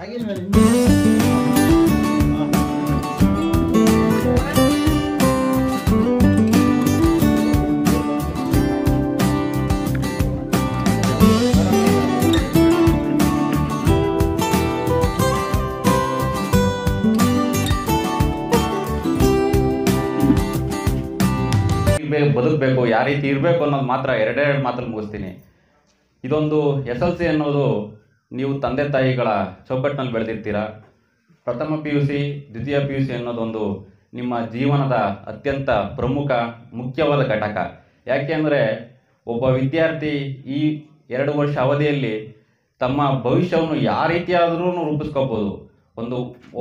ಬದುಕಬೇಕು, ಯಾವ ರೀತಿ ಇರಬೇಕು ಅನ್ನೋದು ಮಾತ್ರ ಎರಡೆರಡು ಮಾತಲ್ಲಿ ಮುಗಿಸ್ತೀನಿ. ಇದೊಂದು SLC ಅನ್ನೋದು ನೀವು ತಂದೆ ತಾಯಿಗಳ ಚೌಕಟ್ಟಿನಲ್ಲಿ ಬೆಳೆದಿರ್ತೀರ. ಪ್ರಥಮ PUC, ದ್ವಿತೀಯ PUC ಅನ್ನೋದೊಂದು ನಿಮ್ಮ ಜೀವನದ ಅತ್ಯಂತ ಮುಖ್ಯವಾದ ಘಟಕ. ಯಾಕೆಂದರೆ ಒಬ್ಬ ವಿದ್ಯಾರ್ಥಿ ಈ 2 ವರ್ಷ ಅವಧಿಯಲ್ಲಿ ತಮ್ಮ ಭವಿಷ್ಯವನ್ನು ಯಾವ ರೀತಿಯಾದರೂ ರೂಪಿಸ್ಕೋಬೋದು.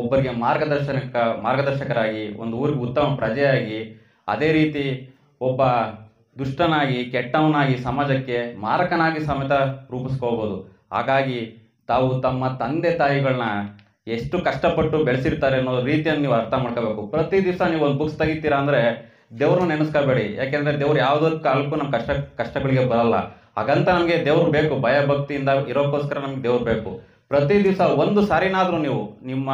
ಒಬ್ಬರಿಗೆ ಮಾರ್ಗದರ್ಶಕರಾಗಿ, ಒಂದು ಊರಿಗೆ ಉತ್ತಮ ಪ್ರಜೆಯಾಗಿ, ಅದೇ ರೀತಿ ಒಬ್ಬ ದುಷ್ಟನಾಗಿ, ಕೆಟ್ಟವನಾಗಿ, ಸಮಾಜಕ್ಕೆ ಮಾರಕನಾಗಿ ಸಮೇತ ರೂಪಿಸ್ಕೋಬೋದು. ಹಾಗಾಗಿ ತಾವು ತಮ್ಮ ತಂದೆ ತಾಯಿಗಳನ್ನ ಎಷ್ಟು ಕಷ್ಟಪಟ್ಟು ಬೆಳೆಸಿರ್ತಾರೆ ಅನ್ನೋ ರೀತಿಯನ್ನು ನೀವು ಅರ್ಥ ಮಾಡ್ಕೋಬೇಕು. ಪ್ರತಿ ದಿವಸ ನೀವು ಒಂದು ಬುಕ್ಸ್ ತೆಗಿತೀರಾ ಅಂದರೆ ದೇವ್ರನ್ನ ನೆನೆಸ್ಕೋಬೇಡಿ. ಯಾಕೆಂದರೆ ದೇವ್ರು ಯಾವುದೋ ಕಾಲಕ್ಕೂ ನಮ್ಮ ಕಷ್ಟಗಳಿಗೆ ಬರಲ್ಲ. ಹಾಗಂತ ನಮಗೆ ದೇವ್ರು ಬೇಕು, ಭಯ ಭಕ್ತಿಯಿಂದ ಇರೋಕ್ಕೋಸ್ಕರ ನಮಗೆ ದೇವ್ರು ಬೇಕು. ಪ್ರತಿ ದಿವಸ ಒಂದು ಸಾರಿನಾದರೂ ನೀವು ನಿಮ್ಮ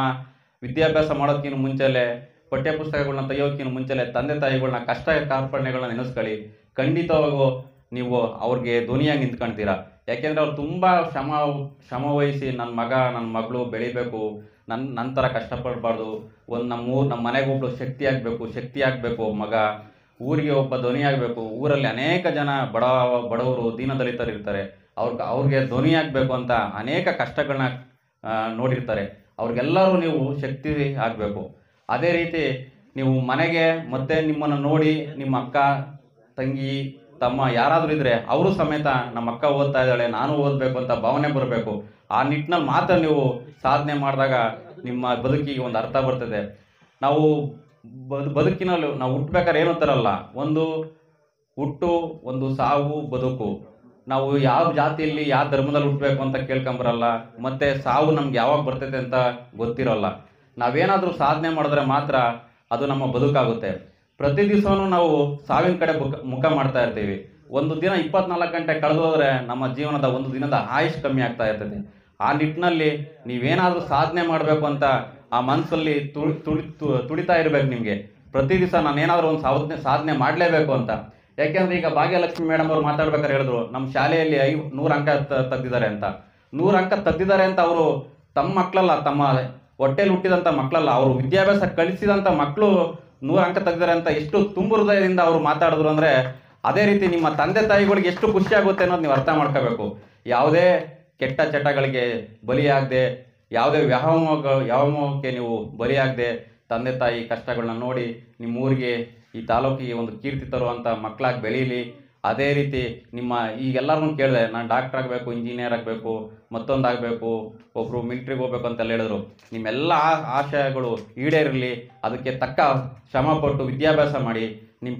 ವಿದ್ಯಾಭ್ಯಾಸ ಮಾಡೋದಕ್ಕಿಂತ ಮುಂಚೆಲೆ, ಪಠ್ಯಪುಸ್ತಕಗಳನ್ನ ತೆಗೆಯೋಕ್ಕಿಂತ ಮುಂಚೆಲೆ ತಂದೆ ತಾಯಿಗಳನ್ನ ಕಷ್ಟ ಕಾರ್ಪಣ್ಯಗಳನ್ನ ನೆನೆಸ್ಕೊಳ್ಳಿ. ಖಂಡಿತವಾಗೂ ನೀವು ಅವ್ರಿಗೆ ಧ್ವನಿಯಾಗಿ ನಿಂತ್ಕೊಳ್ತೀರಾ. ಯಾಕೆಂದರೆ ಅವ್ರು ತುಂಬ ಶ್ರಮ ವಹಿಸಿ ನನ್ನ ಮಗ ನನ್ನ ಮಗಳು ಬೆಳಿಬೇಕು, ನನ್ನ ಥರ ಕಷ್ಟಪಡಬಾರ್ದು, ನಮ್ಮ ಮನೆಗೆ ಒಬ್ಬಳು ಶಕ್ತಿ ಆಗಬೇಕು ಮಗ, ಊರಿಗೆ ಒಬ್ಬ ಧ್ವನಿ ಆಗಬೇಕು. ಊರಲ್ಲಿ ಅನೇಕ ಜನ ಬಡವರು ದೀನದಲಿತರು ಇರ್ತಾರೆ. ಅವ್ರಿಗೆ ಧ್ವನಿ ಆಗಬೇಕು ಅಂತ ಅನೇಕ ಕಷ್ಟಗಳನ್ನ ನೋಡಿರ್ತಾರೆ. ಅವ್ರಿಗೆಲ್ಲರೂ ನೀವು ಶಕ್ತಿ ಆಗಬೇಕು. ಅದೇ ರೀತಿ ನೀವು ಮನೆಗೆ ಮತ್ತೆ ನಿಮ್ಮನ್ನು ನೋಡಿ ನಿಮ್ಮ ಅಕ್ಕ, ತಂಗಿ, ತಮ್ಮ ಯಾರಾದರೂ ಇದ್ದರೆ ಅವರು ಸಮೇತ ನಮ್ಮ ಅಕ್ಕ ಓದ್ತಾ ಇದ್ದಾಳೆ, ನಾನು ಓದಬೇಕು ಅಂತ ಭಾವನೆ ಬರಬೇಕು. ಆ ನಿಟ್ಟಿನಲ್ಲಿ ಮಾತ್ರ ನೀವು ಸಾಧನೆ ಮಾಡಿದಾಗ ನಿಮ್ಮ ಬದುಕಿಗೆ ಒಂದು ಅರ್ಥ ಬರ್ತದೆ. ನಾವು ಬದುಕಿನಲ್ಲಿ ನಾವು ಹುಟ್ಟಬೇಕಾದ್ರೆ ಏನು ತರಲ್ಲ, ಒಂದು ಹುಟ್ಟು, ಒಂದು ಸಾವು, ಬದುಕು. ನಾವು ಯಾವ ಜಾತಿಯಲ್ಲಿ ಯಾವ ಧರ್ಮದಲ್ಲಿ ಹುಟ್ಟಬೇಕು ಅಂತ ಕೇಳ್ಕೊಂಬರಲ್ಲ, ಮತ್ತು ಸಾವು ನಮ್ಗೆ ಯಾವಾಗ ಬರ್ತೈತೆ ಅಂತ ಗೊತ್ತಿರೋಲ್ಲ. ನಾವೇನಾದರೂ ಸಾಧನೆ ಮಾಡಿದ್ರೆ ಮಾತ್ರ ಅದು ನಮ್ಮ ಬದುಕಾಗುತ್ತೆ. ಪ್ರತಿ ದಿವಸವೂ ನಾವು ಸಾವಿನ ಕಡೆ ಮುಖ ಮಾಡ್ತಾ ಇರ್ತೀವಿ. ಒಂದು ದಿನ 24 ಗಂಟೆ ಕಳೆದೋದ್ರೆ ನಮ್ಮ ಜೀವನದ ಒಂದು ದಿನದ ಆಯುಷ್ ಕಮ್ಮಿ ಆಗ್ತಾ ಇರ್ತದೆ. ಆ ನಿಟ್ಟಿನಲ್ಲಿ ನೀವೇನಾದರೂ ಸಾಧನೆ ಮಾಡಬೇಕು ಅಂತ ಆ ಮನಸ್ಸಲ್ಲಿ ತುಳಿತಾ ಇರಬೇಕು ನಿಮಗೆ. ಪ್ರತಿ ದಿವಸ ನಾನೇನಾದರೂ ಒಂದು ಸಾಧನೆ ಮಾಡಲೇಬೇಕು ಅಂತ. ಯಾಕೆಂದರೆ ಈಗ ಭಾಗ್ಯಲಕ್ಷ್ಮಿ ಮೇಡಮ್ ಅವರು ಮಾತಾಡ್ಬೇಕಾದ್ರೆ ಹೇಳಿದ್ರು, ನಮ್ಮ ಶಾಲೆಯಲ್ಲಿ 100 ಅಂಕ ತೆಗೆದಿದ್ದಾರೆ ಅಂತ. 100 ಅಂಕ ತೆಗೆದಿದ್ದಾರೆ ಅಂತ ಅವರು ತಮ್ಮ ಮಕ್ಕಳಲ್ಲ, ತಮ್ಮ ಹೊಟ್ಟೆಲಿ ಹುಟ್ಟಿದಂಥ ಮಕ್ಕಳಲ್ಲ, ಅವರು ವಿದ್ಯಾಭ್ಯಾಸ ಕಲಿಸಿದಂಥ ಮಕ್ಕಳು 100 ಅಂಕ ತೆಗೆದಿದ್ದಾರೆ ಅಂತ ಎಷ್ಟು ತುಂಬ ಹೃದಯದಿಂದ ಅವರು ಮಾತಾಡಿದ್ರು ಅಂದರೆ, ಅದೇ ರೀತಿ ನಿಮ್ಮ ತಂದೆ ತಾಯಿಗಳಿಗೆ ಎಷ್ಟು ಖುಷಿ ಆಗುತ್ತೆ ಅನ್ನೋದು ನೀವು ಅರ್ಥ ಮಾಡ್ಕೋಬೇಕು. ಯಾವುದೇ ಕೆಟ್ಟ ಚಟಗಳಿಗೆ ಬಲಿಯಾಗದೆ, ಯಾವುದೇ ವ್ಯಾಮೋಹಕ್ಕೆ ನೀವು ಬಲಿಯಾಗದೆ, ತಂದೆ ತಾಯಿ ಕಷ್ಟಗಳನ್ನ ನೋಡಿ ನಿಮ್ಮ ಊರಿಗೆ, ಈ ತಾಲೂಕಿಗೆ ಒಂದು ಕೀರ್ತಿ ತರುವಂಥ ಮಕ್ಕಳಾಗಿ ಬೆಳೀಲಿ. ಅದೇ ರೀತಿ ಈಗೆಲ್ಲರನ್ನೂ ಕೇಳಿದೆ, ನಾನು ಡಾಕ್ಟರ್ ಆಗಬೇಕು, ಇಂಜಿನಿಯರ್ ಆಗಬೇಕು, ಮತ್ತೊಂದಾಗಬೇಕು, ಒಬ್ಬರು ಮಿಲಿಟ್ರಿಗೆ ಹೋಗ್ಬೇಕು ಅಂತೆಲ್ಲ ಹೇಳಿದ್ರು. ನಿಮ್ಮೆಲ್ಲ ಆಶಯಗಳು ಈಡೇರಿರಲಿ. ಅದಕ್ಕೆ ತಕ್ಕ ಶ್ರಮಪಟ್ಟು ವಿದ್ಯಾಭ್ಯಾಸ ಮಾಡಿ.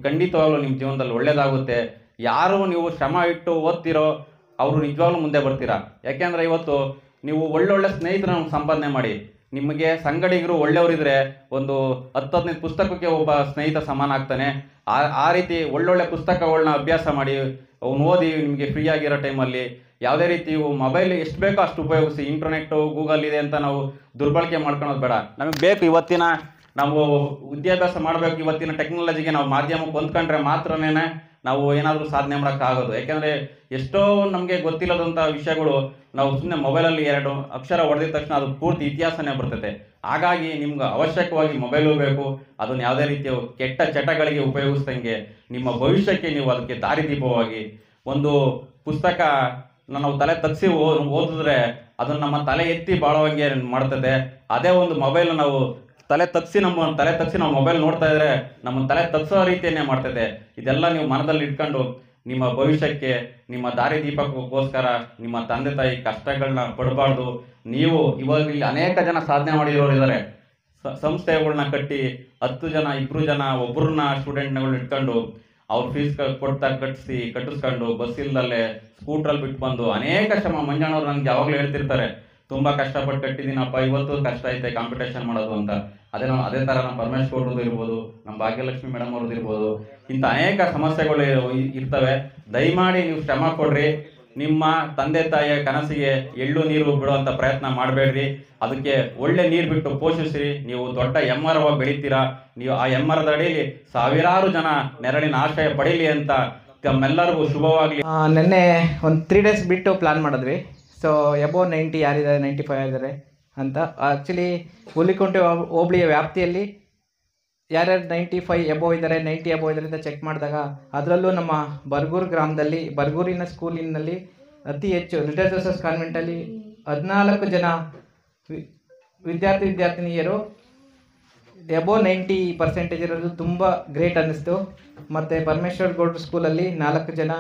ಖಂಡಿತವಾಗ್ಲೂ ನಿಮ್ಮ ಜೀವನದಲ್ಲಿ ಒಳ್ಳೆಯದಾಗುತ್ತೆ. ಯಾರು ನೀವು ಶ್ರಮ ಇಟ್ಟು ಓದ್ತಿರೋ ಅವರು ನಿಜವಾಗ್ಲೂ ಮುಂದೆ ಬರ್ತೀರಾ. ಯಾಕೆಂದರೆ ಇವತ್ತು ನೀವು ಒಳ್ಳೊಳ್ಳೆ ಸ್ನೇಹಿತರನ್ನು ಸಂಪಾದನೆ ಮಾಡಿ. ನಿಮಗೆ ಸಂಗಡಿಗರು ಒಳ್ಳೆಯವರಿದ್ರೆ ಒಂದು 10-15 ಪುಸ್ತಕಕ್ಕೆ ಒಬ್ಬ ಸ್ನೇಹಿತ ಸಮಾನ ಆಗ್ತಾನೆ. ಆ ರೀತಿ ಒಳ್ಳೊಳ್ಳೆ ಪುಸ್ತಕಗಳನ್ನ ಅಭ್ಯಾಸ ಮಾಡಿ, ಅವನು ಓದಿ. ನಿಮಗೆ ಫ್ರೀ ಆಗಿರೋ ಟೈಮಲ್ಲಿ ಯಾವುದೇ ರೀತಿ ಮೊಬೈಲ್ ಎಷ್ಟು ಬೇಕೋ ಅಷ್ಟು ಉಪಯೋಗಿಸಿ. ಇಂಟರ್ನೆಟ್ಟು, ಗೂಗಲ್ ಇದೆ ಅಂತ ನಾವು ದುರ್ಬಳಕೆ ಮಾಡ್ಕೊಳೋದು ಬೇಡ. ನಮಗೆ ಬೇಕು, ಇವತ್ತಿನ ನಾವು ವಿದ್ಯಾಭ್ಯಾಸ ಮಾಡಬೇಕು, ಇವತ್ತಿನ ಟೆಕ್ನಾಲಜಿಗೆ ನಾವು ಮಾಧ್ಯಮಕ್ಕೆ ಹೊಂದ್ಕೊಂಡ್ರೆ ಮಾತ್ರನೇ ನಾವು ಏನಾದರೂ ಸಾಧನೆ ಮಾಡೋಕ್ಕಾಗೋದು. ಯಾಕೆಂದರೆ ಎಷ್ಟೋ ನಮಗೆ ಗೊತ್ತಿಲ್ಲದಂಥ ವಿಷಯಗಳು ನಾವು ಸುಮ್ಮನೆ ಮೊಬೈಲಲ್ಲಿ 2 ಅಕ್ಷರ ಹೊಡೆದಿದ ತಕ್ಷಣ ಅದು ಪೂರ್ತಿ ಇತಿಹಾಸನೇ ಬರ್ತೈತೆ. ಹಾಗಾಗಿ ನಿಮ್ಗೆ ಅವಶ್ಯಕವಾಗಿ ಮೊಬೈಲು ಬೇಕು. ಅದನ್ನು ಯಾವುದೇ ರೀತಿಯ ಕೆಟ್ಟ ಚಟಗಳಿಗೆ ಉಪಯೋಗಿಸ್ದಂಗೆ ನಿಮ್ಮ ಭವಿಷ್ಯಕ್ಕೆ ನೀವು ಅದಕ್ಕೆ ದಾರಿದೀಪವಾಗಿ ಒಂದು ಪುಸ್ತಕ ನಾವು ತಲೆ ತಗ್ಸಿ ಓದಿದ್ರೆ ಅದನ್ನು ನಮ್ಮ ತಲೆ ಎತ್ತಿ ಬಾಳುವಂಗೆ ಮಾಡ್ತದೆ. ಅದೇ ಒಂದು ಮೊಬೈಲ್ ನಾವು ತಲೆ ತಗ್ಸಿ ನಾವು ಮೊಬೈಲ್ ನೋಡ್ತಾ ಇದ್ರೆ ನಮ್ಮನ್ನು ತಲೆ ತಗ್ಸೋ ರೀತಿಯನ್ನೇ ಮಾಡ್ತದೆ. ಇದೆಲ್ಲ ನೀವು ಮನದಲ್ಲಿ ಇಟ್ಕೊಂಡು ನಿಮ್ಮ ಭವಿಷ್ಯಕ್ಕೆ, ನಿಮ್ಮ ದಾರಿದೀಪಕ್ಕೋಸ್ಕರ ನಿಮ್ಮ ತಂದೆ ತಾಯಿ ಕಷ್ಟಗಳನ್ನ ಪಡಬಾರ್ದು. ನೀವು ಇವಾಗ ಇಲ್ಲಿ ಅನೇಕ ಜನ ಸಾಧನೆ ಮಾಡಿರೋರು ಇದ್ದಾರೆ. ಸಂಸ್ಥೆಗಳನ್ನ ಕಟ್ಟಿ 10 ಜನ, 2 ಜನ, ಒಬ್ಬರನ್ನ ಸ್ಟೂಡೆಂಟ್ಗಳನ್ನ ಇಟ್ಕೊಂಡು ಅವ್ರ ಫೀಸ್ ಕಟ್ಟಿಸ್ಕೊಂಡು ಬಸ್ ಇಲ್ದಲ್ಲೇ ಸ್ಕೂಟ್ರಲ್ಲಿ ಬಿಟ್ಟು ಬಂದು ಅನೇಕ ಶ್ರಮ. ಮಂಜಣ್ಣವ್ರು ನನಗೆ ಯಾವಾಗಲೂ ಹೇಳ್ತಿರ್ತಾರೆ, ತುಂಬ ಕಷ್ಟಪಟ್ಟು ಕಟ್ಟಿದ್ದೀನಪ್ಪ, ಇವತ್ತು ಕಷ್ಟ ಐತೆ ಕಾಂಪಿಟೇಷನ್ ಮಾಡೋದು ಅಂತ. ಅದೇ ಥರ ನಮ್ಮ ಪರಮೇಶ್ ಗೌಡ್ರದ್ದು ಇರ್ಬೋದು, ನಮ್ಮ ಭಾಗ್ಯಲಕ್ಷ್ಮಿ ಮೇಡಮ್ ಅವ್ರದ್ದು ಇರ್ಬೋದು, ಇಂಥ ಅನೇಕ ಸಮಸ್ಯೆಗಳು ಇರ್ತವೆ. ದಯಮಾಡಿ ನೀವು ಶ್ರಮ ಕೊಡ್ರಿ. ನಿಮ್ಮ ತಂದೆ ತಾಯಿಯ ಕನಸಿಗೆ ಎಳ್ಳು ನೀರು ಬಿಡುವಂಥ ಪ್ರಯತ್ನ ಮಾಡಬೇಡ್ರಿ. ಅದಕ್ಕೆ ಒಳ್ಳೆ ನೀರು ಬಿಟ್ಟು ಪೋಷಿಸ್ರಿ. ನೀವು ದೊಡ್ಡ ಎಮ್ಮರವ ಬೆಳಿತೀರಾ. ನೀವು ಆ ಎಮ್ಮರದ ಅಡಿಯಲ್ಲಿ ಸಾವಿರಾರು ಜನ ನೆರಳಿನ ಆಶ್ರಯ ಪಡೀಲಿ ಅಂತ ತಮ್ಮೆಲ್ಲರಿಗೂ ಶುಭವಾಗಲಿ. ನಿನ್ನೆ ಒಂದು 3 days ಬಿಟ್ಟು ಪ್ಲಾನ್ ಮಾಡಿದ್ವಿ. ಸೊ ಎಬೋ 90 ಯಾರಿದ್ದಾರೆ, 95 ಆಗಿದ್ದಾರೆ ಅಂತ. ಆ್ಯಕ್ಚುಲಿ ಹುಲಿಕುಂಟೆ ಹೋಬಳಿಯ ವ್ಯಾಪ್ತಿಯಲ್ಲಿ ಯಾರ್ಯಾರು 95 ಎಬೋ ಇದ್ದಾರೆ, 90 ಎಬೋ ಇದ್ದಾರೆ ಅಂತ ಚೆಕ್ ಮಾಡಿದಾಗ ಅದರಲ್ಲೂ ನಮ್ಮ ಬರ್ಗೂರು ಗ್ರಾಮದಲ್ಲಿ, ಬರ್ಗೂರಿನ ಸ್ಕೂಲಿನಲ್ಲಿ ಅತಿ ಹೆಚ್ಚು ಲಿಟಲ್ ಜೋಸೆಫ್ ಕಾನ್ವೆಂಟಲ್ಲಿ 14 ಜನ ವಿದ್ಯಾರ್ಥಿನಿಯರು ಎಬೋ 90% ಇರೋದು ತುಂಬ ಗ್ರೇಟ್ ಅನ್ನಿಸ್ತು. ಮತ್ತು ಪರಮೇಶ್ವರ್ ಗೌಡ್ರ ಸ್ಕೂಲಲ್ಲಿ 4 ಜನ,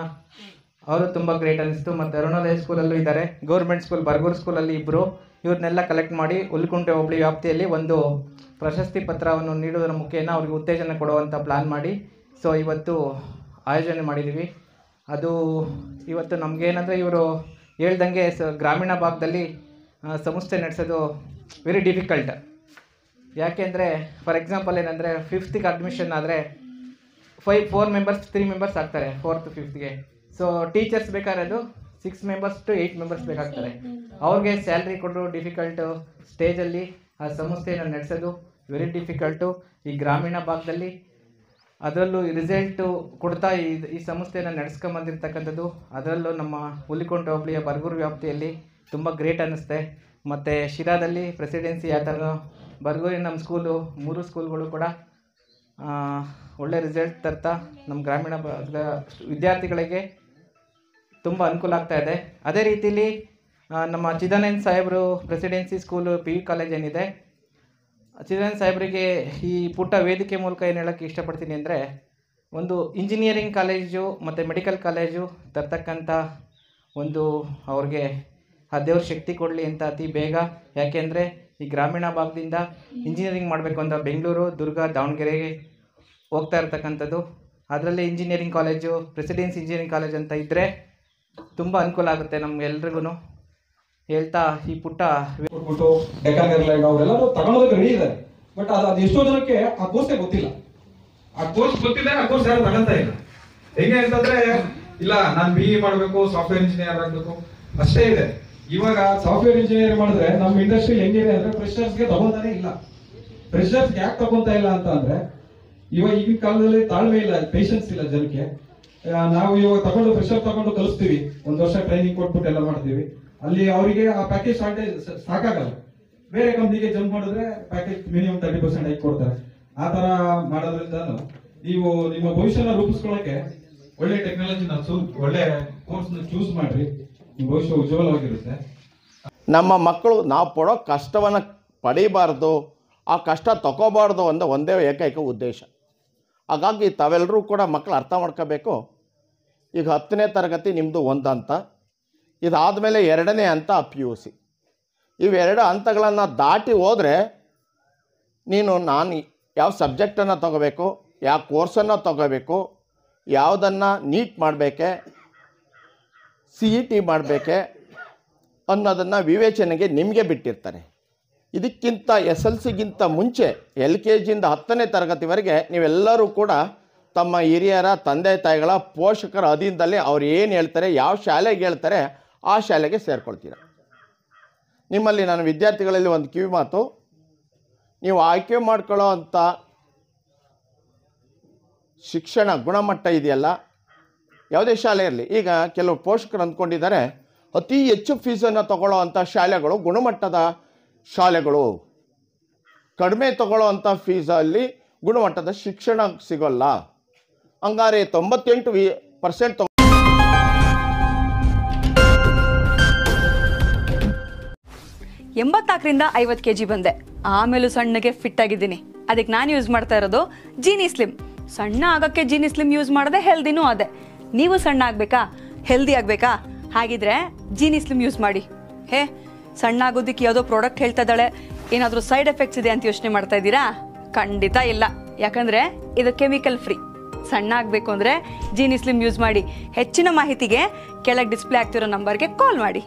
ಅವರು ತುಂಬ ಗ್ರೇಟ್ ಅನ್ನಿಸ್ತು. ಮತ್ತು ಅರುಣೋದಯ ಸ್ಕೂಲಲ್ಲೂ ಇದ್ದಾರೆ. ಗೌರ್ಮೆಂಟ್ ಸ್ಕೂಲ್ ಬರ್ಗೂರು ಸ್ಕೂಲಲ್ಲಿ ಇಬ್ಬರು. ಇವ್ರನ್ನೆಲ್ಲ ಕಲೆಕ್ಟ್ ಮಾಡಿ ಹುಲಿಕುಂಟೆ ಹೋಬಳಿ ವ್ಯಾಪ್ತಿಯಲ್ಲಿ ಒಂದು ಪ್ರಶಸ್ತಿ ಪತ್ರವನ್ನು ನೀಡುವುದರ ಮುಖೇನ ಅವ್ರಿಗೆ ಉತ್ತೇಜನ ಕೊಡುವಂಥ ಪ್ಲ್ಯಾನ್ ಮಾಡಿ ಸೊ ಇವತ್ತು ಆಯೋಜನೆ ಮಾಡಿದ್ದೀವಿ. ಅದು ಇವತ್ತು ನಮಗೇನಂದರೆ ಇವರು ಹೇಳ್ದಂಗೆ ಗ್ರಾಮೀಣ ಭಾಗದಲ್ಲಿ ಸಂಸ್ಥೆ ನಡೆಸೋದು ವೆರಿ ಡಿಫಿಕಲ್ಟ್. ಯಾಕೆಂದರೆ ಫಾರ್ ಎಕ್ಸಾಂಪಲ್ ಏನಂದರೆ 5th ಅಡ್ಮಿಷನ್ ಆದರೆ 4 ಮೆಂಬರ್ಸ್ 3 ಮೆಂಬರ್ಸ್ ಆಗ್ತಾರೆ 4th 5th. ಸೊ ಟೀಚರ್ಸ್ ಬೇಕಾದ್ರೆ ಅದು 6 ಮೆಂಬರ್ಸ್ ಟು 8 ಮೆಂಬರ್ಸ್ ಬೇಕಾಗ್ತಾರೆ. ಅವ್ರಿಗೆ ಸ್ಯಾಲ್ರಿ ಕೊಡೋದು ಡಿಫಿಕಲ್ಟು. ಸ್ಟೇಜಲ್ಲಿ ಆ ಸಂಸ್ಥೆಯನ್ನು ನಡೆಸೋದು ವೆರಿ ಡಿಫಿಕಲ್ಟು ಈ ಗ್ರಾಮೀಣ ಭಾಗದಲ್ಲಿ. ಅದರಲ್ಲೂ ರಿಸಲ್ಟು ಕೊಡ್ತಾ ಈ ಸಂಸ್ಥೆಯನ್ನು ನಡೆಸ್ಕೊಂಬಂದಿರ್ತಕ್ಕಂಥದ್ದು, ಅದರಲ್ಲೂ ನಮ್ಮ ಹುಲಿಕುಂಟೆ ಹೋಬಳಿಯ ಬರ್ಗೂರು ವ್ಯಾಪ್ತಿಯಲ್ಲಿ ತುಂಬ ಗ್ರೇಟ್ ಅನ್ನಿಸುತ್ತೆ. ಮತ್ತು ಶಿರಾದಲ್ಲಿ ಪ್ರೆಸಿಡೆನ್ಸಿ ಯಾವ ಥರ, ಬರ್ಗೂರಿನ ನಮ್ಮ ಸ್ಕೂಲು 3 ಸ್ಕೂಲ್ಗಳು ಕೂಡ ಒಳ್ಳೆ ರಿಸಲ್ಟ್ ತರ್ತಾ ನಮ್ಮ ಗ್ರಾಮೀಣ ಭಾಗದ ವಿದ್ಯಾರ್ಥಿಗಳಿಗೆ ತುಂಬ ಅನುಕೂಲ ಆಗ್ತಾಯಿದೆ. ಅದೇ ರೀತಿಯಲ್ಲಿ ನಮ್ಮ ಚಿದಾನಂದ ಸಾಹೇಬರು ಪ್ರೆಸಿಡೆನ್ಸಿ ಸ್ಕೂಲು PU ಕಾಲೇಜ್ ಏನಿದೆ, ಚಿದಾನಂದ ಸಾಹೇಬರಿಗೆ ಈ ಪುಟ್ಟ ವೇದಿಕೆ ಮೂಲಕ ಏನು ಹೇಳೋಕ್ಕೆ ಇಷ್ಟಪಡ್ತೀನಿ ಅಂದರೆ, ಒಂದು ಇಂಜಿನಿಯರಿಂಗ್ ಕಾಲೇಜು ಮತ್ತು ಮೆಡಿಕಲ್ ಕಾಲೇಜು ತರ್ತಕ್ಕಂಥ ಒಂದು ಅವ್ರಿಗೆ ಆ ದೇವ್ರ ಶಕ್ತಿ ಕೊಡಲಿ ಅಂತ ಅತಿ ಬೇಗ. ಯಾಕೆಂದರೆ ಈ ಗ್ರಾಮೀಣ ಭಾಗದಿಂದ ಇಂಜಿನಿಯರಿಂಗ್ ಮಾಡಬೇಕು ಅಂತ ಬೆಂಗಳೂರು, ದುರ್ಗ, ದಾವಣಗೆರೆಗೆ ಹೋಗ್ತಾ ಇರ್ತಕ್ಕಂಥದ್ದು. ಅದರಲ್ಲಿ engineering college, presidency engineering college ಅಂತ ಇದ್ದರೆ ತುಂಬ ಅನುಕೂಲ ಆಗುತ್ತೆ ನಮ್ಗೆಲ್ರಿಗೂ ಹೇಳ್ತಾ ಈ ಪುಟ್ಟ ಕೊಟ್ಬಿಟ್ಟು ಡೆಕ್ಕನ್ ಏರ್ಲೈನ್ ಅವರೆಲ್ಲರೂ ತಗೊಳೋದಕ್ಕೆ ರೆಡಿ ಇದ್ದಾರೆ. ಬಟ್ ಅದು ಎಷ್ಟೋ ಜನಕ್ಕೆ ಆ ಕೋರ್ಸೇ ಗೊತ್ತಿಲ್ಲ. ಆ ಕೋರ್ಸ್ ಗೊತ್ತಿದೆ, ಆ ಕೋರ್ಸ್ ಯಾರು ತಗೊಂತ ಇಲ್ಲ. ಹೆಂಗೆ ಅಂತಂದ್ರೆ, ಇಲ್ಲ ನಾನು BE ಮಾಡಬೇಕು, ಸಾಫ್ಟ್ವೇರ್ ಇಂಜಿನಿಯರ್ ಆಗಬೇಕು ಅಷ್ಟೇ ಇದೆ. ಇವಾಗ ಸಾಫ್ಟ್ವೇರ್ ಇಂಜಿನಿಯರ್ ಮಾಡಿದ್ರೆ ನಮ್ಮ ಇಂಡಸ್ಟ್ರಿ ಹೆಂಗಿದೆ ಅಂದ್ರೆ ಫ್ರೆಶರ್ಸ್ಗೆ ತಗೊಂತಾನೆ ಇಲ್ಲ. ಫ್ರೆಶರ್ಸ್ ಯಾಕೆ ತಗೊಂತಾ ಇಲ್ಲ ಅಂತ ಅಂದ್ರೆ, ಇವಾಗ ಈಗಿನ ಕಾಲದಲ್ಲಿ ತಾಳ್ಮೆ ಇಲ್ಲ, ಪೇಷನ್ಸ್ ಇಲ್ಲ ಜನಕ್ಕೆ. ನಾವು ಇವಾಗ ತಗೊಂಡು ಫ್ರೆಶರ್ ತಗೊಂಡು ಕಲಿಸ್ತೀವಿ, 1 ವರ್ಷ ಟ್ರೈನಿಂಗ್ ಕೊಟ್ಬಿಟ್ಟು ಎಲ್ಲ ಮಾಡ್ತೀವಿ. ಅಲ್ಲಿ ಅವರಿಗೆ ಆ ಪ್ಯಾಕೇಜ್ ಸಾಕಾಗಲ್ಲ. ಬೇರೆ ಕಂಪ್ನಿಗೆ ಜಂಪ್ ಮಾಡಿದ್ರೆ ಪ್ಯಾಕೇಜ್ ಮಿನಿಮಮ್ 30% ಹೈಕ್ ಕೊಡ್ತಾರೆ. ಆ ತರ ಮಾಡೋದ್ರಿಂದ ನೀವು ನಿಮ್ಮ ಭವಿಷ್ಯನ ರೂಪಿಸ್ಕೊಳ್ಳೋಕೆ ಒಳ್ಳೆ ಟೆಕ್ನಾಲಜಿನ ಒಳ್ಳೆ ಕೋರ್ಸ್ನ ಚೂಸ್ ಮಾಡ್ರಿ, ನಿಮ್ಮ ಭವಿಷ್ಯ ಉಜ್ವಲವಾಗಿರುತ್ತೆ. ನಮ್ಮ ಮಕ್ಕಳು ನಾವು ಪಡೋ ಕಷ್ಟವನ್ನು ಪಡೀಬಾರ್ದು, ಆ ಕಷ್ಟ ತಗೋಬಾರ್ದು ಅನ್ನೋ ಒಂದೇ ಏಕೈಕ ಉದ್ದೇಶ. ಹಾಗಾಗಿ ತಾವೆಲ್ಲರೂ ಕೂಡ ಮಕ್ಕಳು ಅರ್ಥ ಮಾಡ್ಕೋಬೇಕು. ಈಗ 10ನೇ ತರಗತಿ ನಿಮ್ಮದು 1 ಹಂತ, ಇದಾದಮೇಲೆ 2ನೇ ಹಂತ PUC. ಇವೆರಡು ಹಂತಗಳನ್ನು ದಾಟಿ ಹೋದರೆ ನಾನು ಯಾವ ಸಬ್ಜೆಕ್ಟನ್ನು ತೊಗೋಬೇಕು, ಯಾವ ಕೋರ್ಸನ್ನು ತೊಗೋಬೇಕು, ಯಾವುದನ್ನು ನೀಟ್ ಮಾಡಬೇಕೆ, CET ಮಾಡಬೇಕೆ ಅನ್ನೋದನ್ನು ವಿವೇಚನೆಗೆ ನಿಮಗೆ ಬಿಟ್ಟಿರ್ತಾರೆ. ಇದಕ್ಕಿಂತ SLCಗಿಂತ ಮುಂಚೆ LKGಯಿಂದ 10ನೇ ತರಗತಿವರೆಗೆ ನೀವೆಲ್ಲರೂ ಕೂಡ ತಮ್ಮ ಹಿರಿಯರ ತಂದೆ ತಾಯಿಗಳ ಪೋಷಕರ ಅಧೀನದಲ್ಲಿ ಅವ್ರು ಏನು ಹೇಳ್ತಾರೆ, ಯಾವ ಶಾಲೆಗೆ ಹೇಳ್ತಾರೆ ಆ ಶಾಲೆಗೆ ಸೇರ್ಕೊಳ್ತೀರ. ನಿಮ್ಮಲ್ಲಿ ನಾನು ವಿದ್ಯಾರ್ಥಿಗಳಲ್ಲಿ ಒಂದು ಕಿವಿ ಮಾತು, ನೀವು ಆಯ್ಕೆ ಮಾಡ್ಕೊಳ್ಳೋ ಅಂಥ ಶಿಕ್ಷಣ ಗುಣಮಟ್ಟ ಇದೆಯಲ್ಲ, ಯಾವುದೇ ಶಾಲೆ ಇರಲಿ. ಈಗ ಕೆಲವು ಪೋಷಕರು ಅಂದ್ಕೊಂಡಿದ್ದಾರೆ ಅತಿ ಹೆಚ್ಚು ಫೀಸನ್ನು ತಗೊಳ್ಳೋ ಅಂಥ ಶಾಲೆಗಳು ಗುಣಮಟ್ಟದ ಶಾಲೆಗಳು, ಕಡಿಮೆ ತಗೊಳ್ಳೋ ಅಂಥ ಫೀಸಲ್ಲಿ ಗುಣಮಟ್ಟದ ಶಿಕ್ಷಣ ಸಿಗೋಲ್ಲ. ಹಂಗಾರೆ 98% 84ರಿಂದ 50 kg ಬಂದೆ. ಆಮೇಲೂ ಸಣ್ಣಗೆ ಫಿಟ್ ಆಗಿದ್ದೀನಿ. ಅದಕ್ಕೆ ನಾನು ಯೂಸ್ ಮಾಡ್ತಾ ಇರೋದು ಜೀನಿ ಸ್ಲಿಮ್. ಸಣ್ಣ ಆಗೋಕ್ಕೆ ಜೀನಿ ಸ್ಲಿಮ್ ಯೂಸ್ ಮಾಡಿದೆ, ಹೆಲ್ದಿನೂ ಅದೇ. ನೀವು ಸಣ್ಣ ಆಗಬೇಕಾ, ಹೆಲ್ದಿ ಆಗಬೇಕಾ? ಹಾಗಿದ್ರೆ ಜೀನಿ ಸ್ಲಿಮ್ ಯೂಸ್ ಮಾಡಿ. ಸಣ್ಣ ಆಗೋದಕ್ಕೆ ಯಾವುದೋ ಪ್ರಾಡಕ್ಟ್ ಹೇಳ್ತಾ ಇದ್ದಾಳೆ, ಏನಾದರೂ ಸೈಡ್ ಎಫೆಕ್ಟ್ಸ್ ಇದೆ ಅಂತ ಯೋಚನೆ ಮಾಡ್ತಾ ಇದ್ದೀರಾ? ಖಂಡಿತ ಇಲ್ಲ. ಯಾಕಂದರೆ ಇದು ಕೆಮಿಕಲ್ ಫ್ರೀ. ಸಣ್ಣ ಆಗಬೇಕು ಅಂದರೆ ಜೀನಿ ಸ್ಲಿಮ್ ಯೂಸ್ ಮಾಡಿ. ಹೆಚ್ಚಿನ ಮಾಹಿತಿಗೆ ಕೆಳಗೆ ಡಿಸ್ಪ್ಲೇ ಆಗ್ತಿರೋ ನಂಬರ್ಗೆ ಕಾಲ್ ಮಾಡಿ.